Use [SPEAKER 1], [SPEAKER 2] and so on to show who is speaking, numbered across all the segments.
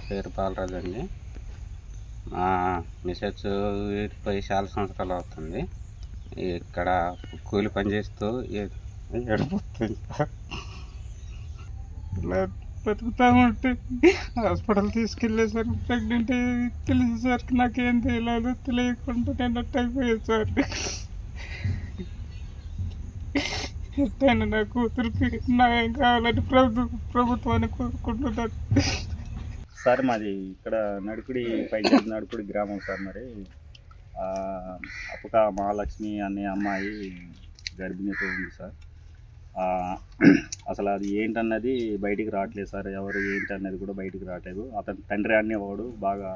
[SPEAKER 1] పేరు బాలరాజు అండి. మా మిసెస్ పోయి చాలా సంవత్సరాలు అవుతుంది. ఇక్కడ కూలి పని చేస్తూ ఏడిపోతుంది.
[SPEAKER 2] ఇలా బతుకుతామంటే హాస్పిటల్ తీసుకెళ్ళేసరికి ప్రెగ్నెంట్ తెలిసేసరికి నాకేం తెలియదు. తెలియకుండా నేను అయిపోయాను సార్. ఎట్టయినా నా కూతురికి న్యాయం కావాలని ప్రభుత్వాన్ని కోరుకుంటున్నాను
[SPEAKER 3] సార్. మాది ఇక్కడ నడుకుడి పంచాయతీ నడుకుడి గ్రామం సార్. మరి అప్పక మహాలక్ష్మి అనే అమ్మాయి గర్భిణీతో ఉంది సార్. అసలు అది ఏంటన్నది బయటికి రావట్లేదు సార్. ఎవరు ఏంటన్నది కూడా బయటికి రావట్లేదు. అతని తండ్రి అనేవాడు బాగా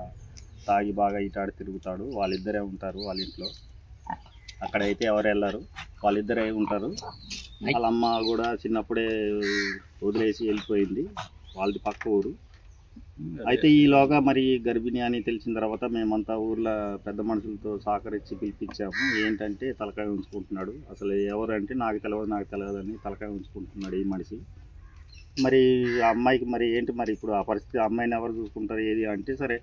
[SPEAKER 3] తాగి బాగా ఇటాడి తిరుగుతాడు. వాళ్ళిద్దరే ఉంటారు వాళ్ళ ఇంట్లో. అక్కడైతే ఎవరు వెళ్ళరు, వాళ్ళిద్దరే ఉంటారు. వాళ్ళ అమ్మ కూడా చిన్నప్పుడే వదిలేసి వెళ్ళిపోయింది. వాళ్ళది పక్క ఊరు. అయితే ఈలోగా మరి గర్భిణి అని తెలిసిన తర్వాత మేమంతా ఊర్లో పెద్ద మనుషులతో సహకరించి పిలిపించాము. ఏంటంటే తలకాయ ఉంచుకుంటున్నాడు. అసలు ఎవరంటే నాకు తెలియదు అని తలకాయ ఉంచుకుంటున్నాడు ఈ మనిషి. మరి ఆ అమ్మాయికి మరి ఏంటి మరి ఇప్పుడు ఆ పరిస్థితి, అమ్మాయిని ఎవరు చూసుకుంటారు ఏది అంటే, సరే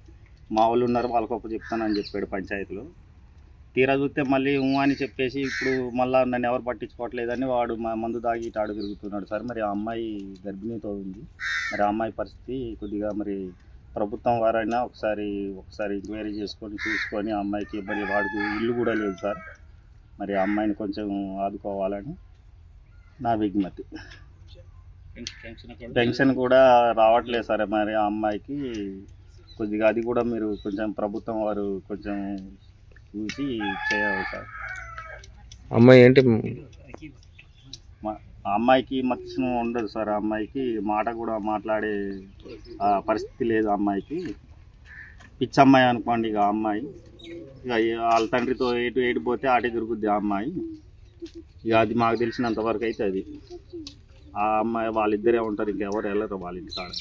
[SPEAKER 3] మా వాళ్ళు ఉన్నారు వాళ్ళకి ఒప్ప చెప్తానని చెప్పాడు పంచాయతీలో. తీరా చూస్తే మళ్ళీ అని చెప్పేసి ఇప్పుడు మళ్ళీ నన్ను ఎవరు పట్టించుకోవట్లేదని వాడు మందు దాగి తాడు తిరుగుతున్నాడు సార్. మరి ఆ అమ్మాయి గర్భిణీతో ఉంది. మరి ఆ అమ్మాయి పరిస్థితి కొద్దిగా మరి ప్రభుత్వం వారైనా ఒకసారి ఎంక్వైరీ చేసుకొని చూసుకొని ఆ అమ్మాయికి మరి వాడికి ఇల్లు కూడా లేదు సార్. మరి ఆ అమ్మాయిని కొంచెం ఆదుకోవాలని నా విజ్ఞప్తి. పెన్షన్ కూడా రావట్లేదు సార్. మరి ఆ అమ్మాయికి కొద్దిగా అది కూడా మీరు కొంచెం ప్రభుత్వం వారు కొంచెం చూసి చేయాలి సార్.
[SPEAKER 4] అమ్మాయి ఏంటి,
[SPEAKER 3] అమ్మాయికి మత్స్యం ఉండదు సార్. అమ్మాయికి మాట కూడా మాట్లాడే పరిస్థితి లేదు. అమ్మాయికి పిచ్చమ్మాయి అనుకోండి. ఇక అమ్మాయి ఇక వాళ్ళ తండ్రితో ఎటు పోతే ఆటే తిరుగుద్ది ఆ అమ్మాయి. ఇక అది మాకు తెలిసినంతవరకు అయితే అది ఆ అమ్మాయి వాళ్ళిద్దరే ఉంటారు, ఇంకెవరు వెళ్ళరు వాళ్ళ ఇంటి కాడ.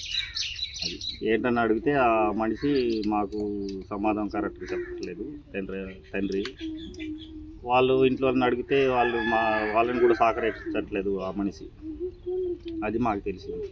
[SPEAKER 3] అది ఏంటని అడిగితే ఆ మనిషి మాకు సమాధానం కరెక్ట్గా చెప్పట్లేదు. తండ్రి వాళ్ళు ఇంట్లో అడిగితే వాళ్ళని కూడా సహకరించట్లేదు ఆ మనిషి. అది మాకు తెలిసింది.